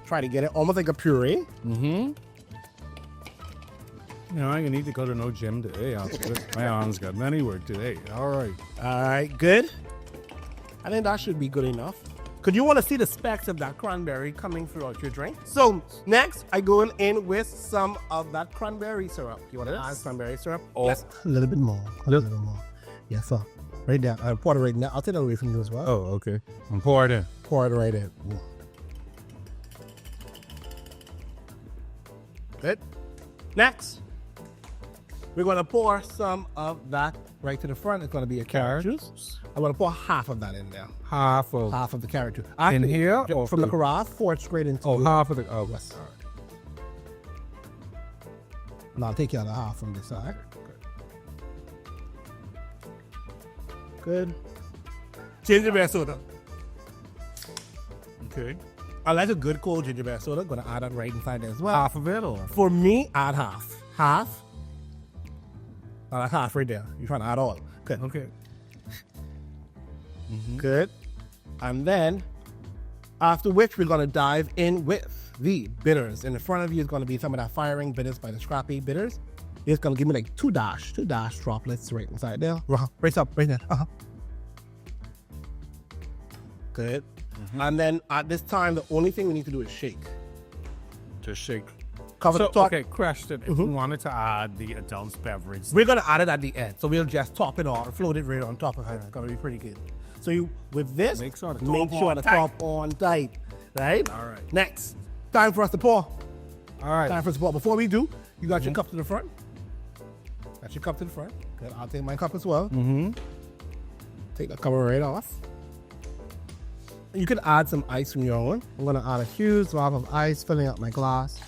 Try to get it almost like a puree. You know, I need to go to no gym today. My arms got many work today. All right. All right, good. I think that should be good enough. Because you want to see the specks of that cranberry coming throughout your drink. So next, I go in with some of that cranberry syrup. You want to add cranberry syrup? Oh. Yes. A little bit more. A little bit more. Yes, sir. Right there. I'll pour it right now. I'll take that away from you as well. Oh, okay. I'm pouring it in. Pour it right in. Ooh. Good. Next, we're going to pour some of that right to the front. It's going to be a carrot juice. I'm going to pour half of that in there. Half of The carrot juice. in here? Or From the carafe, pour it straight into Oh, half of the. Oh, Yes. all right. And I'll take the other half from this side. Good. Gingerbread soda. Okay. I like a good cold gingerbread soda. Going to add that right inside there as well. Half of it, or? For me, add half. Half. I like half right there. You're trying to add all. Good. Okay. Good. And then, after which, we're going to dive in with the bitters. In the front of you is going to be some of that firing bitters by the Scrappy bitters. It's going to give me like two dash droplets right inside there. Right up, right there. Good. And then at this time, the only thing we need to do is shake. Just shake. Cover So, the top. okay, question. If we wanted to add the adult beverage, We're going to add it at the end. So we'll just top it on, float it right on top of it. It's going to be pretty good. So you, with this, Make sure the the top top on tight. Right? All right. Next, time for us to pour. all right. Time for us to pour. Before we do, you got your cup to the front. Got your cup to the front. Good. I'll take my cup as well. Take the cover right off. You can add some ice from your own. I'm going to add a huge drop of ice, filling up my glass.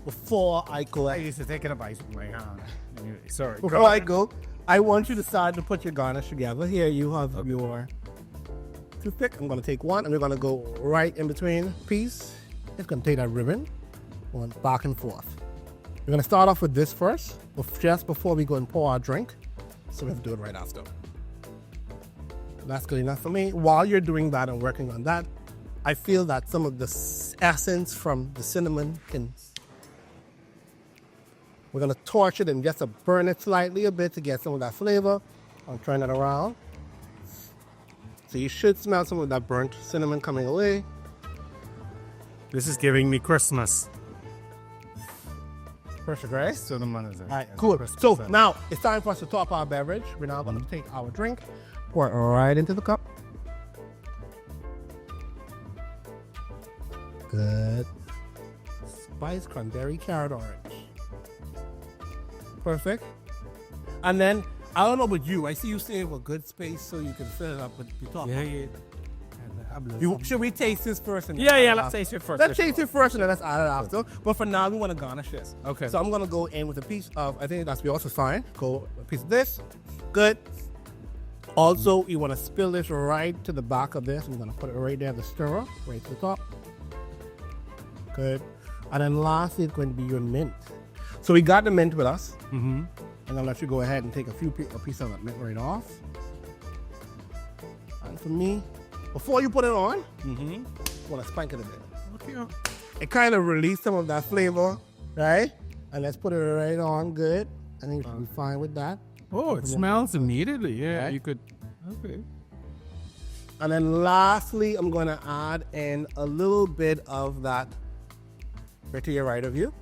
Before I go, I used to take it up ice with my hand. Anyway, sorry. Before I go, I want you to decide to put your garnish together. Here you have your toothpick. I'm going to take one and we're going to go right in between piece. It's going to take that ribbon, going back and forth. We're going to start off with this first, just before we go and pour our drink. So we have to do it right after. That's good enough for me. While you're doing that and working on that, I feel that some of the essence from the cinnamon can... We're going to torch it and just to burn it slightly a bit to get some of that flavor. I'll turn it around. So you should smell some of that burnt cinnamon coming away. This is giving me Christmas. Perfect, right? Cinnamon is All right, cool. So now it's time for us to top our beverage. We're now going to take our drink, pour it right into the cup. Good. Spice cranberry carrot orange. Perfect. And then, I don't know about you, I see you save a good space so you can fill it up with the top. Yeah. Should we taste this first? And Yeah, let's taste it first. Let's taste it first and then let's add it after. But for now, we want to garnish this. Okay. So I'm going to go in with a piece of, I think that's also fine. Go a piece of this. Good. Also, you want to spill this right to the back of this. I'm going to put it right there, the stirrer, right to the top. Good. And then lastly, it's going to be your mint. So we got the mint with us. I'm going to let you go ahead and take a piece of that mint right off. And for me, before you put it on, you want to spank it a bit. Okay. It kind of released some of that flavor, right? And let's put it right on good. I think you should be fine with that. Oh, it smells immediately. Yeah, Right. you could. Okay. And then lastly, I'm going to add in a little bit of that right to your right of you.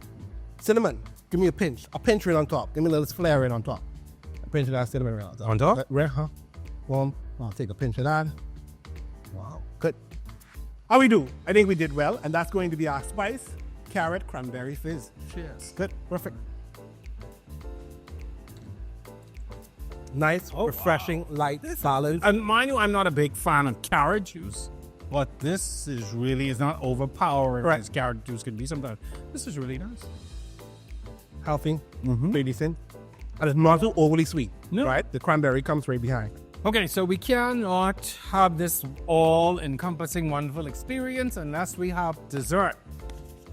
Cinnamon. Give me a pinch right on top. Give me a little flare right on top. A pinch of that cinnamon right on top. On top? Right, huh? 1, I'll take a pinch of that. Wow, good. How we do? I think we did well, and that's going to be our spice, carrot, cranberry fizz. Cheers. Good, perfect. Nice, refreshing, light salad. And mind you, I'm not a big fan of carrot juice, but this is really is not overpowering Right. as carrot juice can be sometimes. This is really nice. Healthy, pretty decent. And it's not too overly sweet, No. right? The cranberry comes right behind. Okay, so we cannot have this all-encompassing wonderful experience unless we have dessert.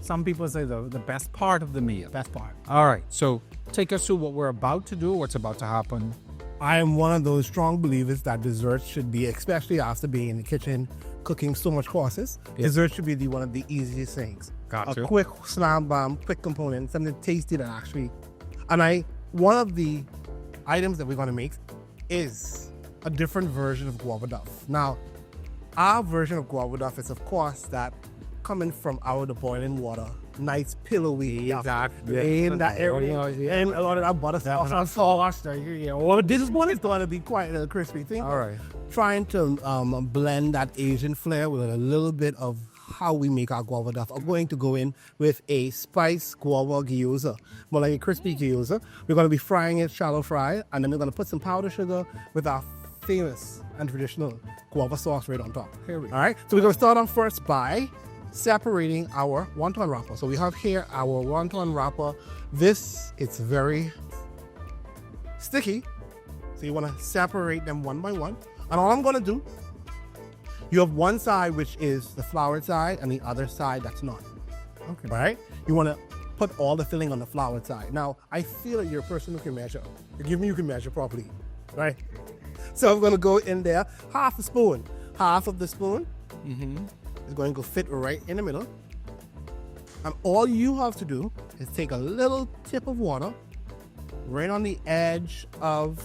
Some people say the best part of the meal. Best part. All right, so take us through what we're about to do, what's about to happen. I am one of those strong believers that desserts should be, especially after being in the kitchen cooking so much courses, dessert should be one of the easiest things. Gotcha. A quick slam bam, quick component, something tasty that actually. And one of the items that we're going to make is a different version of guava duff. Now, our version of guava duff is, of course, that coming from out of the boiling water, nice pillowy, in that area, and a lot of that butter sauce. Well, this one is going to be quite a crispy thing. All right. Trying to blend that Asian flair with a little bit of how we make our guava duff. I'm going to go in with a spiced guava gyoza, more like a crispy gyoza. We're going to be frying it shallow fry, and then we're going to put some powdered sugar with our famous and traditional guava sauce right on top. Here we go. All right, so we're going to start off first by separating our wonton wrapper. So we have here our wonton wrapper. This is very sticky, so you want to separate them one by one. And all I'm going to do, you have one side which is the floured side and the other side that's not. Okay. Right? You want to put all the filling on the floured side. Now, I feel that you're a person who can measure. Give me you can measure properly. Right? So I'm going to go in there, half a spoon. Half of the spoon is going to fit right in the middle. And all you have to do is take a little tip of water right on the edge of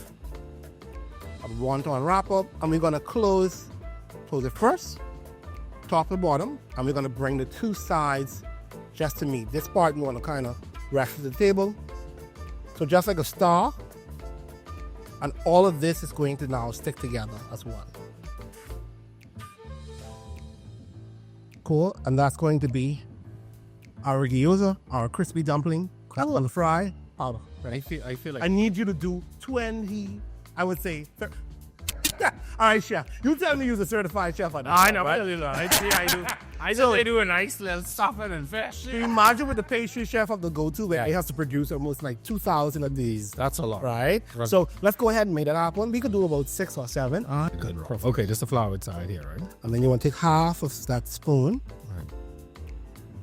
a wonton wrapper, and we're going to close it first, top and bottom, and we're going to bring the two sides just to meet. This part we want to kind of rest at the table. So just like a star, and all of this is going to now stick together as one. Cool, and that's going to be our gyoza, our crispy dumpling, on the fry powder. I feel like I need you to do 20, I would say 30. All right, chef. You tell me you're a certified chef on this. I know, right? I do. I do a nice little stuffing and fish. Can you imagine with the pastry chef of the go-to where he has to produce almost like 2,000 of these. That's a lot. Right? So let's go ahead and make that happen. We could do about 6 or 7. Good. Okay, just the floured side here, right? And then you want to take half of that spoon, Right.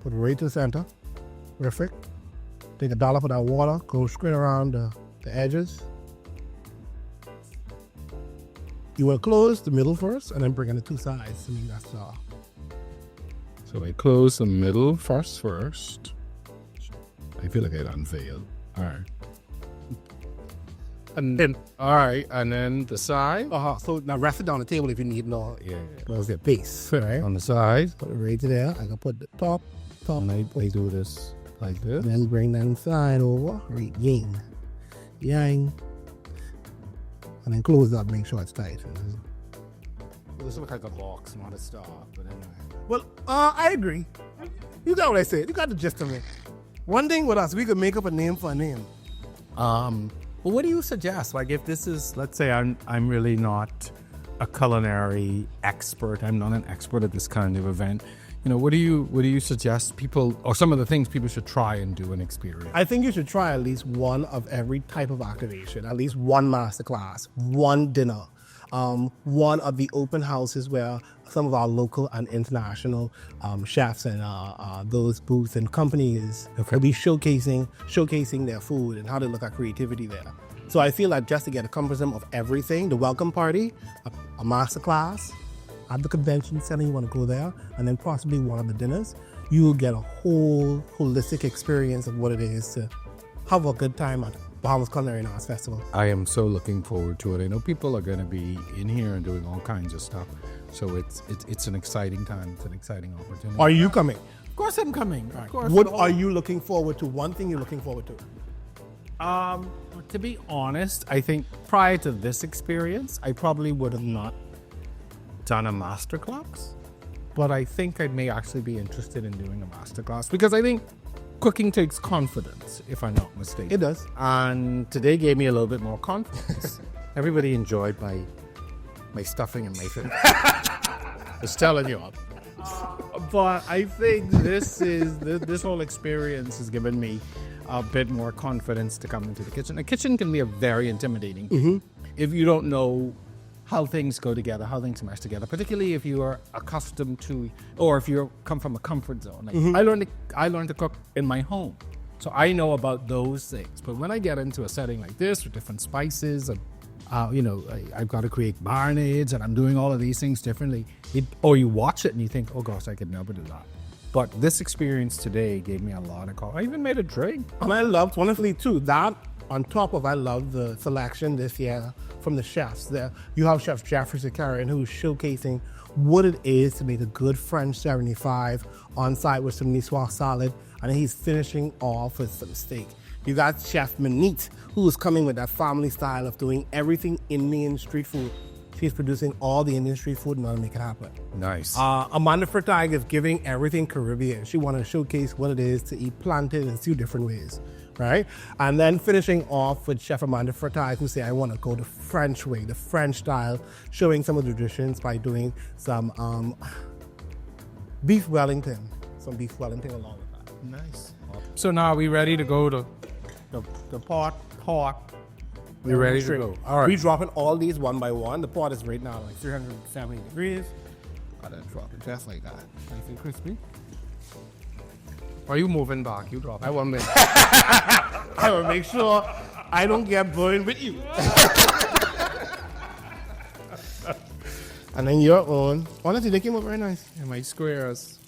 put it right to the center. Perfect. Take a dollop of that water, go straight around the edges. You will close the middle first and then bring in the two sides. I mean, that's So I close the middle first. I feel like I unveiled. All right. And then, and then the side. So now rest it down the table if you need no. Yeah. What's the base? Right. On the side. Put it right to there. I can put the top. And I do this like this. Then bring that side over. Right. Yang. And then close up, make sure it's tight. This looks like a box, not a star, but anyway. Well, I agree. You got what I said. You got the gist of it. One thing with us, we could make up a name for a name. Well, what do you suggest? Like, if this is, let's say, I'm really not a culinary expert. I'm not an expert at this kind of event. You know, what do you suggest people, or some of the things people should try and do and experience? I think you should try at least one of every type of activation, at least one masterclass, one dinner, one of the open houses where some of our local and international chefs and those booths and companies will be showcasing their food and how they look at creativity there. So I feel like just to get a comparison of everything, the welcome party, a masterclass, at the convention center, you want to go there, and then possibly one of the dinners, you will get a whole holistic experience of what it is to have a good time at Bahamas Culinary and Arts Festival. I am so looking forward to it. I know people are going to be in here and doing all kinds of stuff, so it's an exciting time. It's an exciting opportunity. Are you coming? Of course, I'm coming. Of course. What are you looking forward to? One thing you're looking forward to? To be honest, I think prior to this experience, I probably would have not done a masterclass, but I think I may actually be interested in doing a masterclass because I think cooking takes confidence, if I'm not mistaken. It does. And today gave me a little bit more confidence. Everybody enjoyed my stuffing and my food. Just telling you. But I think this whole experience has given me a bit more confidence to come into the kitchen. The kitchen can be a very intimidating if you don't know how things go together, how things mesh together, particularly if you are accustomed to, or if you come from a comfort zone. Like I learned to cook in my home, so I know about those things. But when I get into a setting like this with different spices, and I've got to create marinades, and I'm doing all of these things differently. Or you watch it and you think, oh gosh, I could never do that. But this experience today gave me a lot of I even made a drink. And I loved, wonderfully too, that on top of, I love the selection this year from the chefs. There, you have Chef Jeffrey Zakarian, who's showcasing what it is to make a good French 75 on site with some niçoise salad, and he's finishing off with some steak. You got Chef Manit, who is coming with that family style of doing everything Indian street food. She's producing all the Indian street food in order to make it happen. Nice. Amanda Fertig is giving everything Caribbean. She wanted to showcase what it is to eat plantain in a few different ways, right? And then finishing off with Chef Amanda Fertig, who say, I want to go the French way, the French style, showing some of the traditions by doing some beef Wellington, along with that. Nice. So now are we ready to go to the pot? We're ready to go. All right. We're dropping all these one by one. The pot is right now like 370 degrees. Gotta drop it just like that. Nice and crispy. Are you moving back? You drop it. I want to make sure I don't get burned with you. And then your own. Honestly, they came out very nice. And my squares.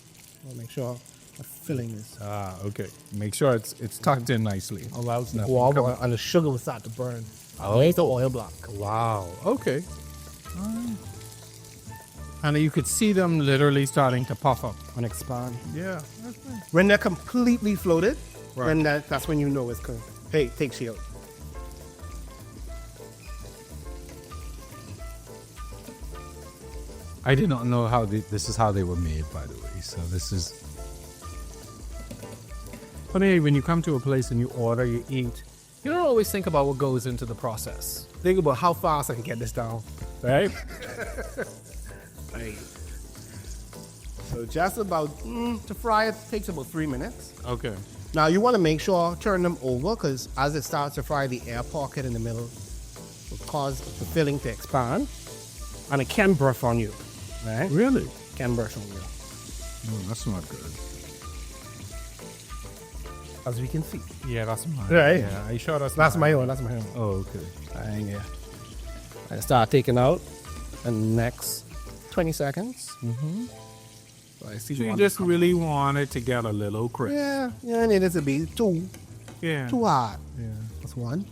I'll make sure the filling is. Okay. Make sure it's tucked in nicely. Allows the guava and the sugar will start to burn. It's the oil block. Wow. Okay. And you could see them literally starting to puff up And expand. Yeah. That's nice. When they're completely floated, Right. when that's when you know it's good. Hey, take shield. I did not know how this is how they were made, by the way. So this is funny when you come to a place and you order, you eat. You don't always think about what goes into the process. Think about how fast I can get this down, right? Right. So just about to fry it takes about 3 minutes. Okay. Now you want to make sure turn them over because as it starts to fry, the air pocket in the middle will cause the filling to expand, and it can burst on you, right? Really? Can burst on you, No, that's not good. as we can see. Yeah, that's mine. Right. Yeah, are you sure that's That's mine? my own. That's my own. Oh, okay. I start taking out the next 20 seconds. So I see So you one just coming. really want it to get a little crisp. Yeah, I need it to be too hot. Yeah. That's one.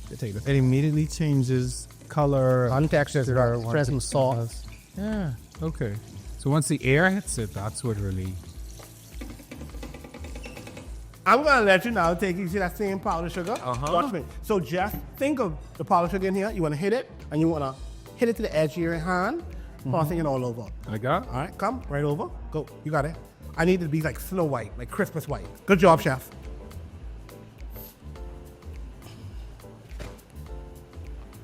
It immediately changes color. On texture, spread some salt. Yeah. Okay. So once the air hits it, that's what really. I'm gonna let you now take you to that same powdered sugar. Uh-huh. Watch me. So just think of the powdered sugar in here. You wanna hit it, and you wanna hit it to the edge of your hand, tossing it all over. Like that? All right, come right over. Go. You got it. I need it to be like Snow White, like Christmas white. Good job, chef.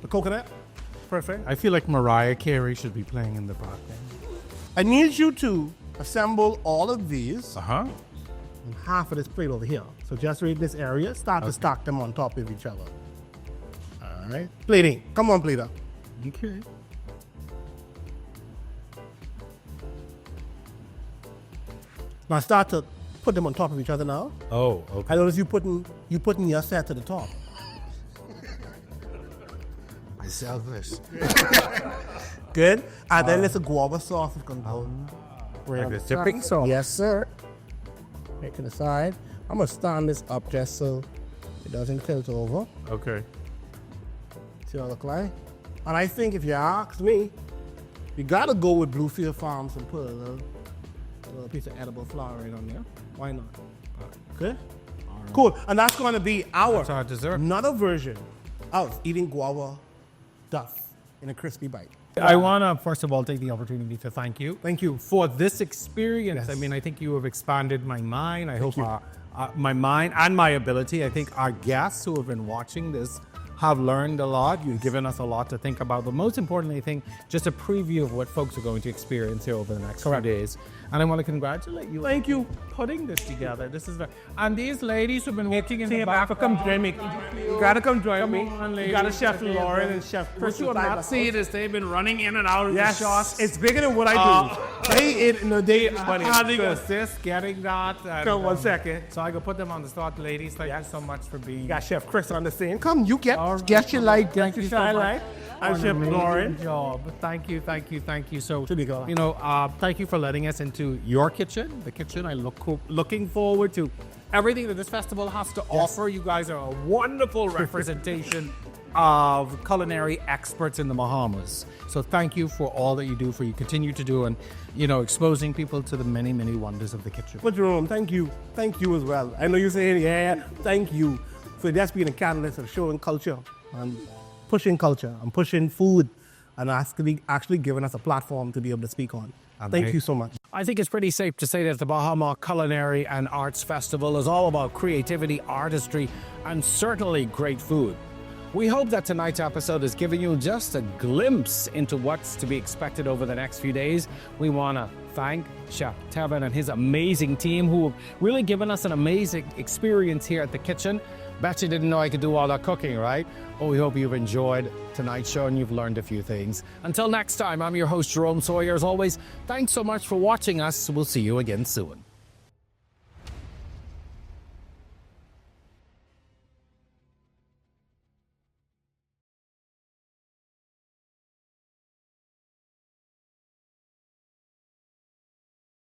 The coconut. Perfect. I feel like Mariah Carey should be playing in the background. I need you to assemble all of these Uh huh. on half of this plate over here. So just right in this area, start to stack them on top of each other. All right. Plating. Come on, plater. Okay. Now start to put them on top of each other now. Oh, okay. I notice you putting your set to the top. I selfish. Good. And then there's a guava sauce is gonna go. Right Like on a the dipping side. sauce? Yes, sir. Right to the side. I'm gonna stand this up just so it doesn't tilt over. Okay. See what I look like? And I think if you ask me, you gotta go with Bluefield Farms and put a little piece of edible flour right on there. Why not? Good? Cool. And that's gonna be That's our dessert. another version of eating guava duff. in a crispy bite. I want to, first of all, take the opportunity to thank you. Thank you. For this experience. Yes. I mean, I think you have expanded my mind. I hope my mind and my ability. I think our guests who have been watching this have learned a lot. You've given us a lot to think about. But most importantly, I think just a preview of what folks are going to experience here over the next few days. And I want to congratulate you. Thank you putting this together. This is and these ladies who've been working in the back. Come join me. You gotta come join me. You got a Chef Ladies. Lauren and Chef Chris. What you will not see is they've been running in and out of Yes, the shots. it's bigger than what I do. They in the day money. Having assist, getting that. And, Come 1 second. So I could put them on the spot. Ladies, thank you so much for being You got Chef Chris on the scene. Come, you get your light, get your shine light. I'm Chef Lauren. Job. Thank you. So, To be good. thank you for letting us into your kitchen, the kitchen. I looking forward to everything that this festival has to offer. You guys are a wonderful representation of culinary experts in the Bahamas. So thank you for all that you do, for you continue to do, and exposing people to the many, many wonders of the kitchen. But Jerome, thank you as well. I know you're saying, thank you for just being a catalyst of showing culture and pushing culture and pushing food and actually giving us a platform to be able to speak on. Thank you so much. I think it's pretty safe to say that the Bahama Culinary and Arts Festival is all about creativity, artistry, and certainly great food. We hope that tonight's episode has given you just a glimpse into what's to be expected over the next few days. We want to thank Chef Tevin and his amazing team who have really given us an amazing experience here at the kitchen. Bet you didn't know I could do all that cooking, right? Well, we hope you've enjoyed tonight's show and you've learned a few things. Until next time, I'm your host, Jerome Sawyer. As always, thanks so much for watching us. We'll see you again soon.